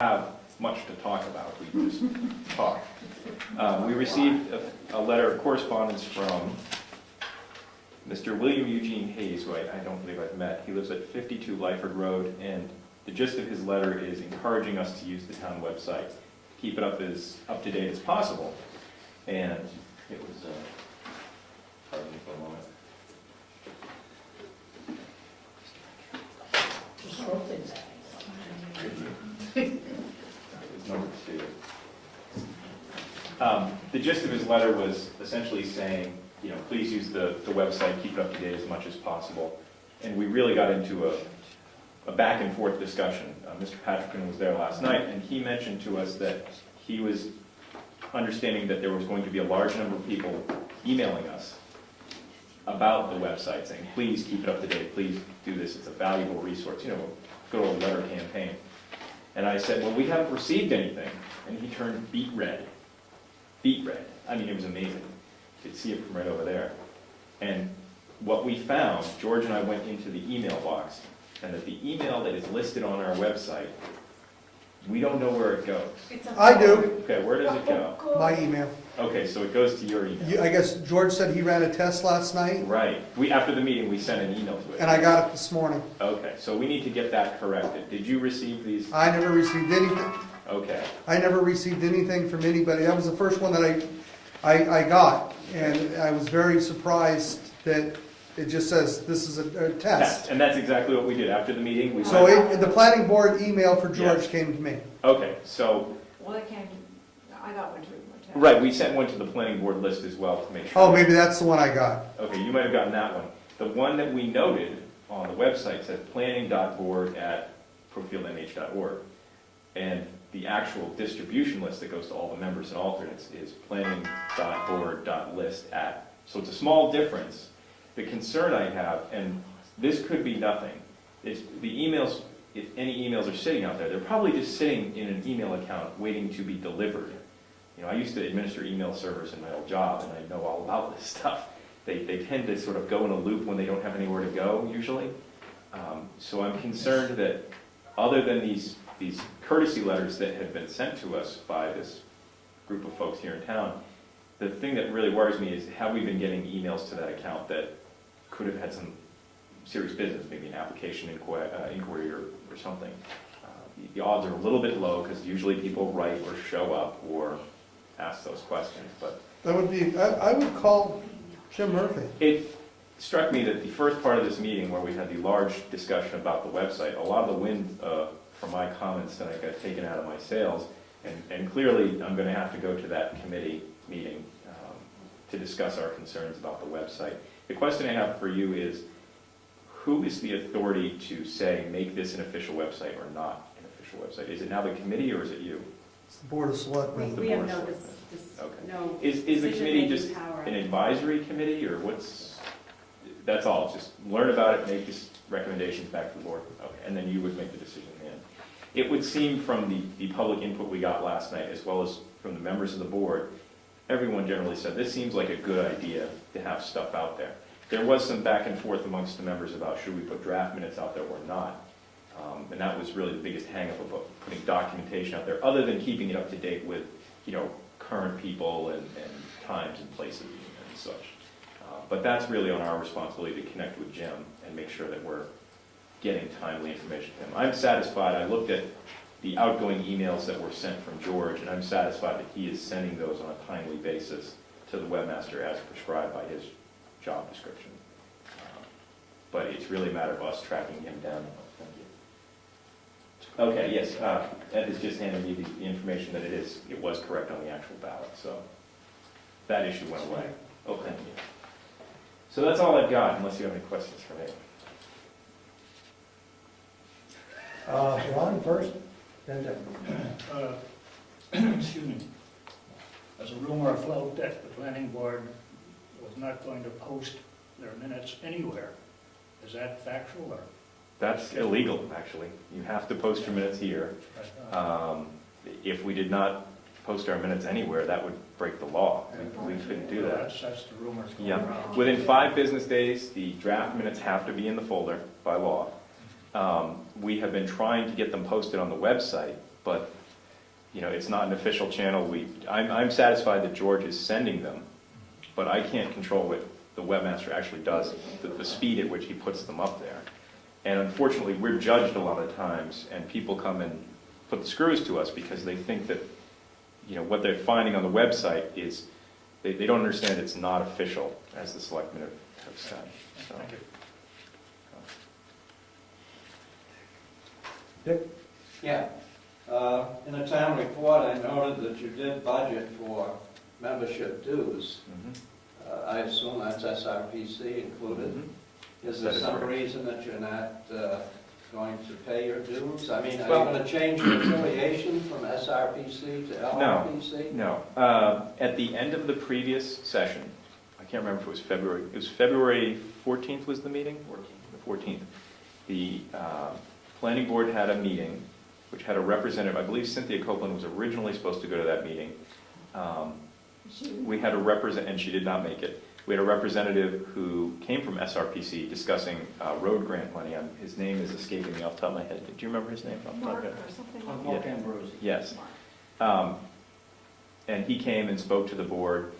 have much to talk about. We just talk. We received a letter of correspondence from Mr. William Eugene Hayes, who I don't believe I've met. He lives at 52 Lyford Road, and the gist of his letter is encouraging us to use the town website, keep it up as up to date as possible. And it was, pardon me for a moment. It was number 2. The gist of his letter was essentially saying, you know, please use the website, keep it up to date as much as possible. And we really got into a back and forth discussion. Mr. Patrickson was there last night, and he mentioned to us that he was understanding that there was going to be a large number of people emailing us about the website, saying, please keep it up to date, please do this, it's a valuable resource, you know, good old letter campaign. And I said, well, we haven't received anything. And he turned beet red. Beet red. I mean, it was amazing. You could see it from right over there. And what we found, George and I went into the email box, and that the email that is listed on our website, we don't know where it goes. I do. Okay, where does it go? My email. Okay, so it goes to your email. I guess George said he ran a test last night, Right. After the meeting, we sent an email to it. and I got it this morning. Okay, so we need to get that corrected. Did you receive these? I never received anything. Okay. I never received anything from anybody. That was the first one that I got, and I was very surprised that it just says this is a test. And that's exactly what we did. After the meeting, we So sent... the planning board email for George Yeah. came to me. Okay, so, Well, it came, I got one too. right, we sent one to the planning board list as well to make sure. Oh, maybe that's the one I got. Okay, you might have gotten that one. The one that we noted on the website said planning.board@brookfieldnh.org. And the actual distribution list that goes to all the members and alternates is planning.board.list@. So it's a small difference. The concern I have, and this could be nothing, is the emails, if any emails are sitting out there, they're probably just sitting in an email account waiting to be delivered. You know, I used to administer email servers in my old job, and I know all about this stuff. They tend to sort of go in a loop when they don't have anywhere to go, usually. So I'm concerned that other than these courtesy letters that have been sent to us by this group of folks here in town, the thing that really worries me is, have we been getting emails to that account that could have had some serious business, maybe an application inquiry or something? The odds are a little bit low, because usually people write or show up or ask those questions, but... That would be, I would call Jim Murphy. It struck me that the first part of this meeting, where we had the large discussion about the website, a lot of the wind from my comments that I got taken out of my sails, and clearly I'm going to have to go to that committee meeting to discuss our concerns about the website. The question I have for you is, who is the authority to say, make this an official website or not an official website? Is it now the committee, or is it you? It's the Board of Selectmen. We have no, Okay. no. Is the committee just decision-making power. an advisory committee, or what's, that's all, just learn about it, make this recommendations back to the board? Okay, and then you would make the decision then. It would seem from the public input we got last night, as well as from the members of the board, everyone generally said, this seems like a good idea to have stuff out there. There was some back and forth amongst the members about should we put draft minutes out there or not. And that was really the biggest hang-up about putting documentation out there, other than keeping it up to date with, you know, current people and times and places and such. But that's really on our responsibility to connect with Jim and make sure that we're getting timely information to him. I'm satisfied. I looked at the outgoing emails that were sent from George, and I'm satisfied that he is sending those on a timely basis to the webmaster as prescribed by his job description. But it's really a matter of us tracking him down. Thank you. Okay, yes, Ed has just handed me the information that it was correct on the actual ballot, so that issue went away. Oh, thank you. So that's all I've got, unless you have any questions for me. Ron first, then Excuse me. There's a rumor afloat that the planning board was not going to post their minutes anywhere. Is that factual, or? That's illegal, actually. You have to post your minutes here. If we did not post our minutes anywhere, that would break the law. We couldn't do that. That's the rumors going Yeah. around. Within 5 business days, the draft minutes have to be in the folder by law. We have been trying to get them posted on the website but, you know, it's not an official channel. I'm satisfied that George is sending them, but I can't control what the webmaster actually does, the speed at which he puts them up there. And unfortunately, we're judged a lot of times, and people come and put the screws to us because they think that, you know, what they're finding on the website is, they don't understand it's not official, as the selectmen have said. So, Thank you. Dick? Yeah. In the town report, I noted that you did budget for membership dues. mhm, I assume that's SRPC included. mhm. Is That there is some correct. reason that you're not going to pay your dues? I mean, are Well- you going to change your affiliation from SRPC to LRPC? No. At the end of the previous session, I can't remember if it was February 14th was the meeting? The 14th. The planning board had a meeting, which had a representative, I believe Cynthia Copeland was originally supposed to go to that meeting. We had and she did not make it. We had a representative who came from SRPC discussing road grant money. His name is escaping me off the top of my head. Do you remember his name? Off the top Mark of your or head? something. Mark Ambrosi. Yes. Mark. And he came and spoke to the board.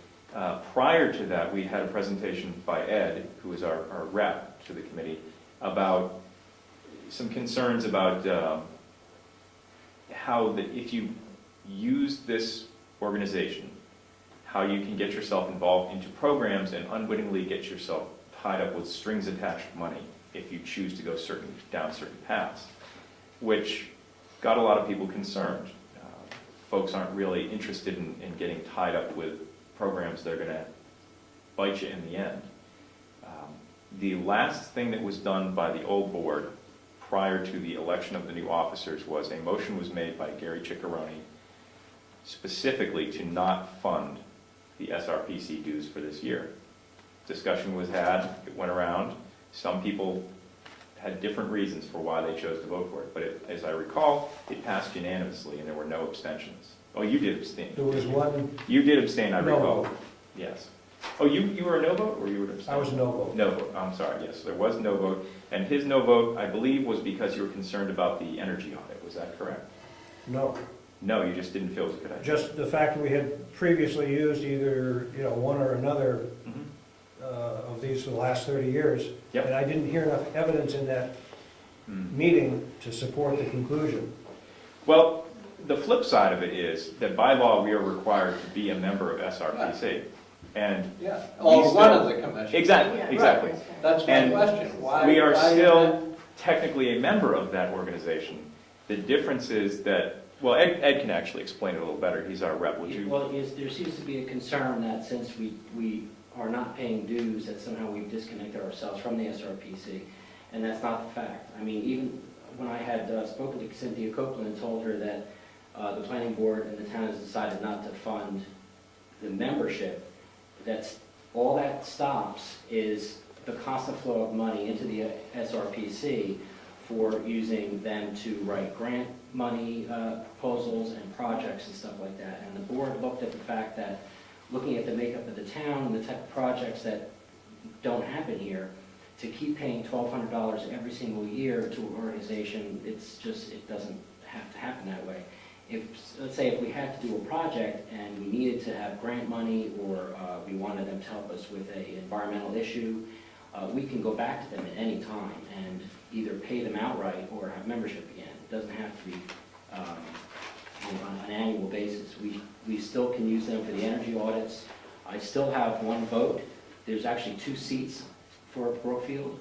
Prior to that, we had a presentation by Ed, who is our rep to the committee, about some concerns about how that if you use this organization, how you can get yourself involved into programs and unwittingly get yourself tied up with strings attached money if you choose to go down certain paths, which got a lot of people concerned. Folks aren't really interested in getting tied up with programs that are going to bite you in the end. The last thing that was done by the old board prior to the election of the new officers was a motion was made by Gary Ciccarone specifically to not fund the SRPC dues for this year. Discussion was had, it went around. Some people had different reasons for why they chose to vote for it, but as I recall, it passed unanimously and there were no abstentions. Oh, you did abstain. There was one, You did abstain, I No recall. vote. Yes. Oh, you were a no vote, or you were abstain? I was no vote. No vote, I'm sorry, yes, there was no vote. And his no vote, I believe, was because you were concerned about the energy audit, was that correct? No. No, you just didn't feel it was a good idea. Just the fact that we had previously used either, one or another Mhm. of these for the last 30 years. Yep. And I didn't hear enough evidence in that Mm. meeting to support the conclusion. Well, the flip side of it is that by law, we are required to be a member of SRPC. And Yeah, We or one still- of the commissions. exactly, Yeah, exactly. right. That's my And question. Why? We are why is still technically a member of that organization. The difference is that, well, Ed can actually explain it a little better. He's our rep, would you? Well, there seems to be a concern that since we are not paying dues, that somehow we've disconnected ourselves from the SRPC, and that's not the fact. I mean, even when I had spoken to Cynthia Copeland and told her that the planning board and the town has decided not to fund the membership, that's, all that stops is the constant flow of money into the SRPC for using them to write grant money proposals and projects and stuff like that. And the board looked at the fact that, looking at the makeup of the town and the type of projects that don't happen here, to keep paying $1,200 every single year to an organization, it doesn't have to happen that way. Let's say if we had to do a project and we needed to have grant money, or we wanted them to help us with an environmental issue, we can go back to them at any time and either pay them outright or have membership again. It doesn't have to be on an annual basis. We still can use them for the energy audits. I still have one vote. There's actually 2 seats for Brookfield.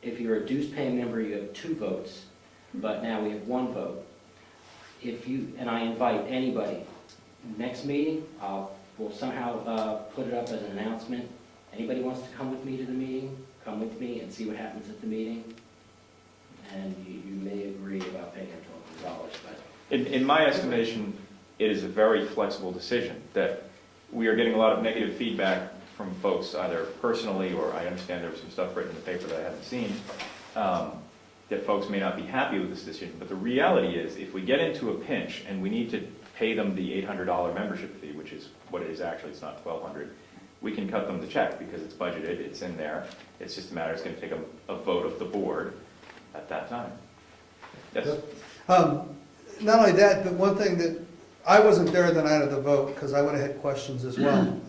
If you're a dues-paying member, you have 2 votes, but now we have 1 vote. And I invite anybody, next meeting, we'll somehow put it up as an announcement. Anybody wants to come with me to the meeting, come with me and see what happens at the meeting. And you may agree about paying $1,200, but In my estimation, it is a very flexible decision, that we are getting a lot of negative feedback from folks, either personally, or I understand there was some stuff written in the paper that I haven't seen, that folks may not be happy with this decision. But the reality is, if we get into a pinch and we need to pay them the $800 membership fee, which is what it is actually, it's not $1,200, we can cut them the check because it's budgeted, it's in there. It's just a matter, it's going to take a vote of the board at that time. Yes? not only that, but one thing that, I wasn't there the night of the vote, because I would have had questions as well.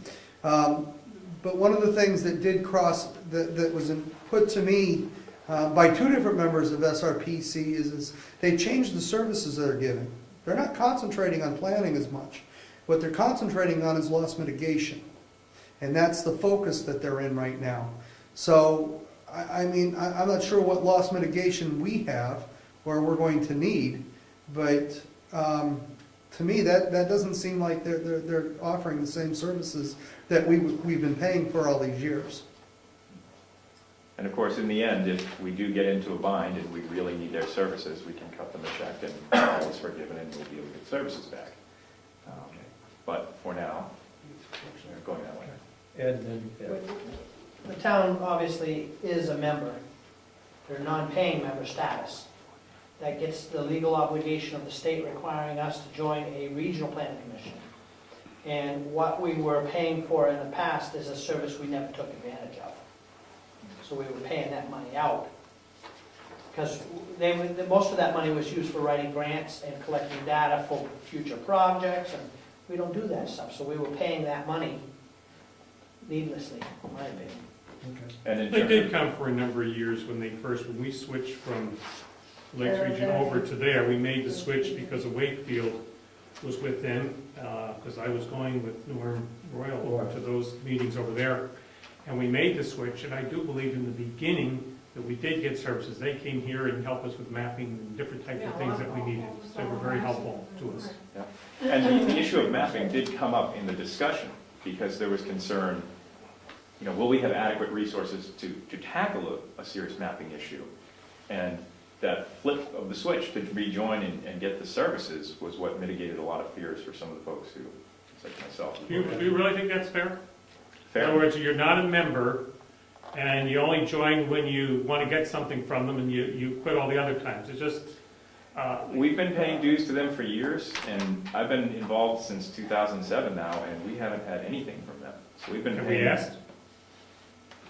But one of the things that did cross, that was put to me by two different members of SRPC is they changed the services they're giving. They're not concentrating on planning as much. What they're concentrating on is loss mitigation. And that's the focus that they're in right now. So, I mean, I'm not sure what loss mitigation we have or we're going to need, but to me, that doesn't seem like they're offering the same services that we've been paying for all these years. And of course, in the end, if we do get into a bind and we really need their services, we can cut them a check and all is forgiven and we'll be able to get services back. But for now, we're going that way. Ed, then, yeah. The town obviously is a member. They're non-paying member status. That gets the legal obligation of the state requiring us to join a regional planning commission. And what we were paying for in the past is a service we never took advantage of. So we were paying that money out. Because most of that money was used for writing grants and collecting data for future projects, and we don't do that stuff. So we were paying that money needlessly, in my opinion. Okay. And in They terms did come for a number of years when we switched from Lakes Region over to there. We made the switch because of Wakefield was with them, because I was going with Norm Royal over to those meetings over there. And we made the switch, and I do believe in the beginning that we did get services. They came here and helped us with mapping and different types of things that we needed. They were very helpful to us. And the issue of mapping did come up in the discussion because there was concern, will we have adequate resources to tackle a serious mapping issue? And that flip of the switch to rejoin and get the services was what mitigated a lot of fears for some of the folks who, like myself. Do you really think that's fair? Fair. In other words, you're not a member, and you only join when you want to get something from them, and you quit all the other times. It's just... We've been paying dues to them for years, and I've been involved since 2007 now, and we haven't had anything from them. So we've been Have paying. we asked?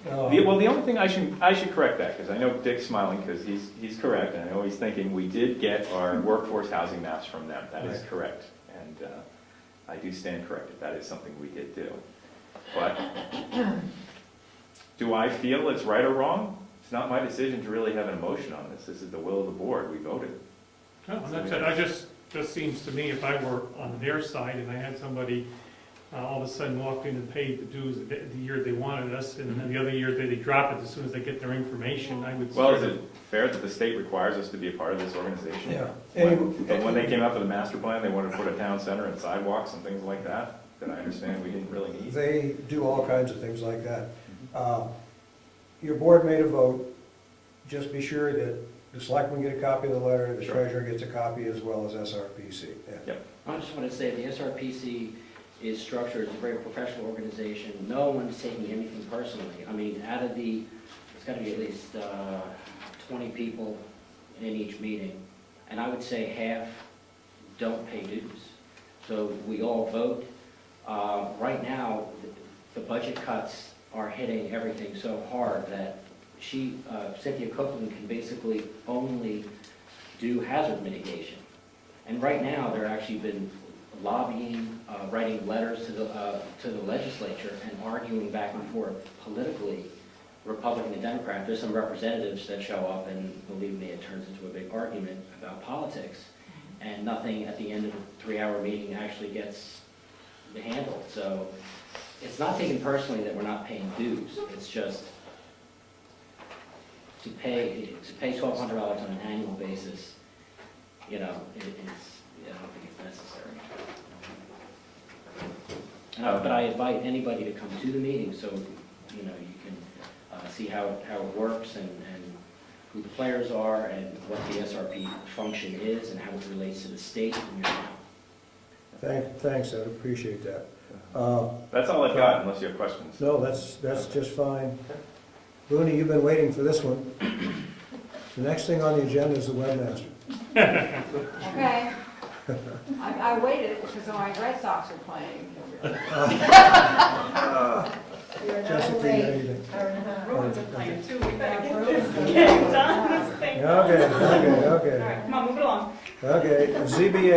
Well, the only thing I should correct that, because I know Dick's smiling because he's correct, and I know he's thinking we did get our workforce housing maps from them. That is correct, and I do stand corrected. That is something we did do. But do I feel it's right or wrong? It's not my decision to really have an emotion on this. This is the will of the board. We voted. No, that's it. I just seems to me if I were on their side and I had somebody all of a sudden walked in and paid the dues the year they wanted us, and then the other year they drop it as soon as they get their information, I would... Well, is it fair that the state requires us to be a part of this organization? Yeah. When they came up with the master plan, they wanted to put a town center and sidewalks and things like that I understand we didn't really need. They do all kinds of things like that. Your board made a vote. Just be sure that the selectmen get a copy of the letter, the Sure. treasurer gets a copy as well as SRPC. Yeah. Yep. I just want to say the SRPC is structured as a very professional organization. No one's taking anything personally. I mean, out of there's got to be at least 20 people in each meeting, and I would say half don't pay dues. So we all vote. Right now, the budget cuts are hitting everything so hard that Cynthia Copeland can basically only do hazard mitigation. And right now, they're actually been lobbying, writing letters to the legislature and arguing back and forth politically, Republican and Democrat. There's some representatives that show up, and believe me, it turns into a big argument about politics, and nothing at the end of a 3-hour meeting actually gets handled. So it's not taken personally that we're not paying dues. It's just to pay $1,200 on an annual basis. I don't think it's necessary. But I invite anybody to come to the meeting so you can see how it works and who the players are and what the SRP function is and how it relates to the state and your town. Thanks, Ed, appreciate that. That's all I've got, unless you have questions. No, that's just fine. Looney, you've been waiting for this one. The next thing on the agenda is the webmaster. Okay. I waited because my Red Sox are playing. Just if you need anything. Bruins are playing too, we better get this game done, this thing. Okay. All right, come on, move it along. Okay, ZBA